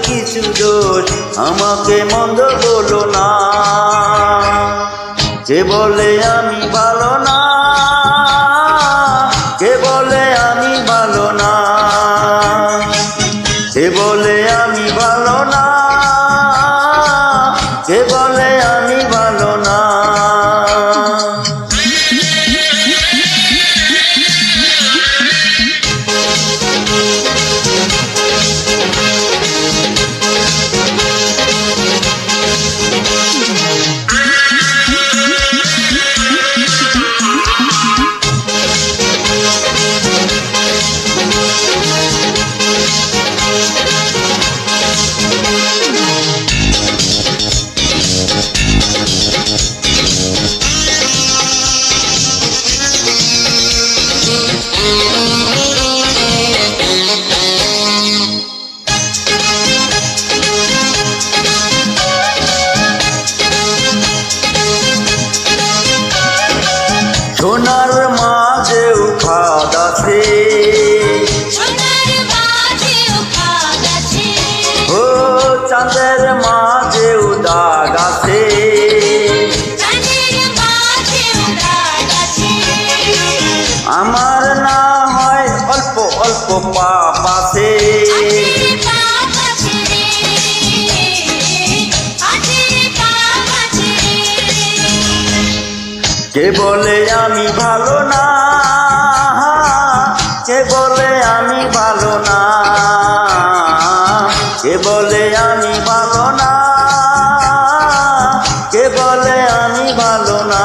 কিছু দোষ, আমাকে মন্দ বলো না। কে বলে আমি ভালো না, কে বলে আমি ভালো না, কে বলে আমি ভালো না, কে বলে আমি ভালো না। সোনার মাঝেও ফাঁদ আছে, ও চাঁদের মাঝেও দাগ আছে, আমার না হয় অল্প অল্প পাপ আছে। কে বলে আমি ভালো না, কে বলে আমি ভালো না, কে বলে আমি ভালো না, কে বলে আমি ভালো না।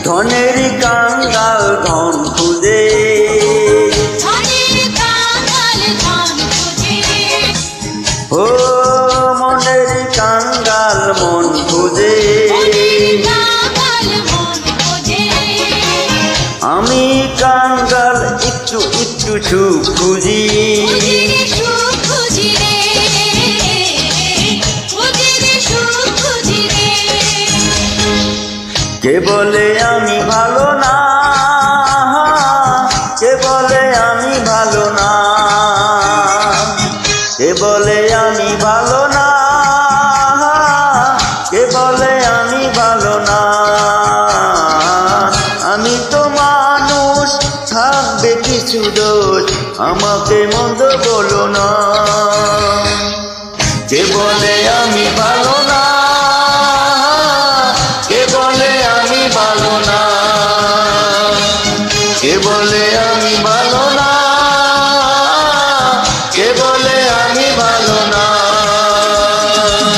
ধনের কাঙ্গাল ধন খুঁজে, ও মনের কাঙ্গাল মন খুঁজে, আমি কাঙ্গাল একটু একটু সুখ খুঁজি। কে বলে আমি ভালো না, কে বলে আমি ভালো না, কে বলে আমি ভালো না, কে বলে আমি ভালো না। আমি তো মানুষ, থাকবে কিছু দোষ, আমাকে মন্দ বলো না।